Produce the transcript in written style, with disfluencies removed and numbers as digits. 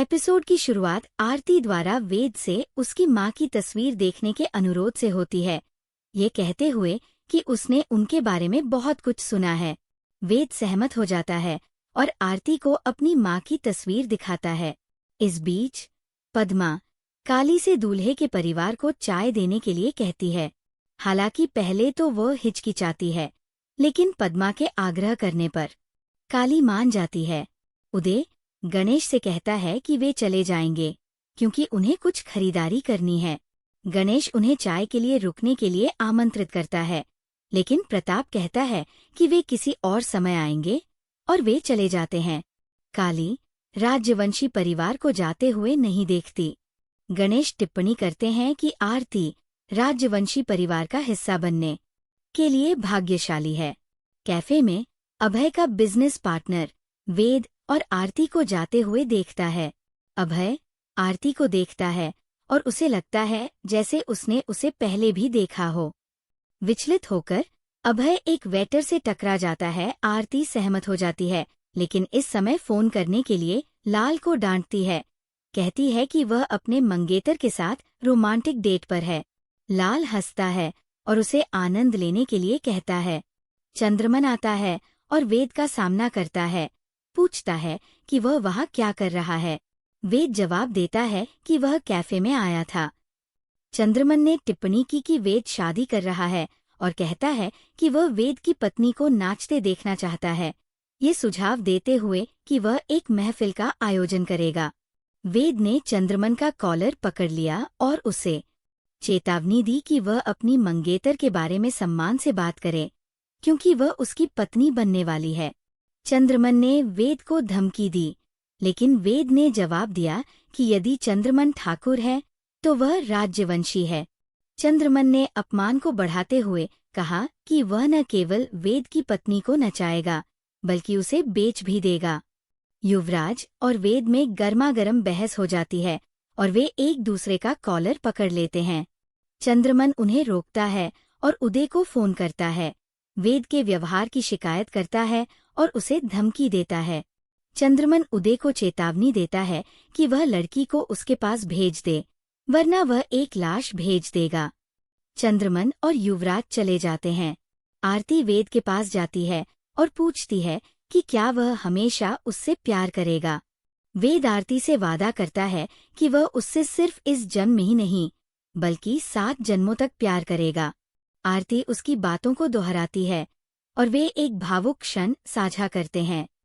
Episode की शुरुआत आरती द्वारा वेद से उसकी माँ की तस्वीर देखने के अनुरोध से होती है, ये कहते हुए कि उसने उनके बारे में बहुत कुछ सुना है। वेद सहमत हो जाता है और आरती को अपनी माँ की तस्वीर दिखाता है। इस बीच पद्मा काली से दूल्हे के परिवार को चाय देने के लिए कहती है। हालांकि पहले तो वह हिचकिचाती है, लेकिन पद्मा के आग्रह करने पर काली मान जाती है। उदय गणेश से कहता है कि वे चले जाएंगे क्योंकि उन्हें कुछ खरीदारी करनी है। गणेश उन्हें चाय के लिए रुकने के लिए आमंत्रित करता है, लेकिन प्रताप कहता है कि वे किसी और समय आएंगे और वे चले जाते हैं। काली राजवंशी परिवार को जाते हुए नहीं देखती। गणेश टिप्पणी करते हैं कि आरती राजवंशी परिवार का हिस्सा बनने के लिए भाग्यशाली है। कैफे में अभय का बिजनेस पार्टनर वेद और आरती को जाते हुए देखता है। अभय आरती को देखता है और उसे लगता है जैसे उसने उसे पहले भी देखा हो। विचलित होकर अभय एक वेटर से टकरा जाता है। आरती सहमत हो जाती है, लेकिन इस समय फोन करने के लिए लाल को डांटती है। कहती है कि वह अपने मंगेतर के साथ रोमांटिक डेट पर है। लाल हंसता है और उसे आनंद लेने के लिए कहता है। चंद्रमन आता है और वेद का सामना करता है। पूछता है कि वह वहाँ क्या कर रहा है। वेद जवाब देता है कि वह कैफे में आया था। चंद्रमन ने टिप्पणी की कि वेद शादी कर रहा है और कहता है कि वह वेद की पत्नी को नाचते देखना चाहता है, ये सुझाव देते हुए कि वह एक महफिल का आयोजन करेगा। वेद ने चंद्रमन का कॉलर पकड़ लिया और उसे चेतावनी दी कि वह अपनी मंगेतर के बारे में सम्मान से बात करे, क्योंकि वह उसकी पत्नी बनने वाली है। चंद्रमन ने वेद को धमकी दी, लेकिन वेद ने जवाब दिया कि यदि चंद्रमन ठाकुर है तो वह राज्यवंशी है। चंद्रमन ने अपमान को बढ़ाते हुए कहा कि वह न केवल वेद की पत्नी को नचाएगा, बल्कि उसे बेच भी देगा। युवराज और वेद में गर्मागर्म बहस हो जाती है और वे एक दूसरे का कॉलर पकड़ लेते हैं। चंद्रमन उन्हें रोकता है और उदय को फोन करता है। वेद के व्यवहार की शिकायत करता है और उसे धमकी देता है। चंद्रमन उदय को चेतावनी देता है कि वह लड़की को उसके पास भेज दे, वरना वह एक लाश भेज देगा। चंद्रमन और युवराज चले जाते हैं। आरती वेद के पास जाती है और पूछती है कि क्या वह हमेशा उससे प्यार करेगा। वेद आरती से वादा करता है कि वह उससे सिर्फ इस जन्म में ही नहीं, बल्कि 7 जन्मों तक प्यार करेगा। आरती उसकी बातों को दोहराती है और वे एक भावुक क्षण साझा करते हैं।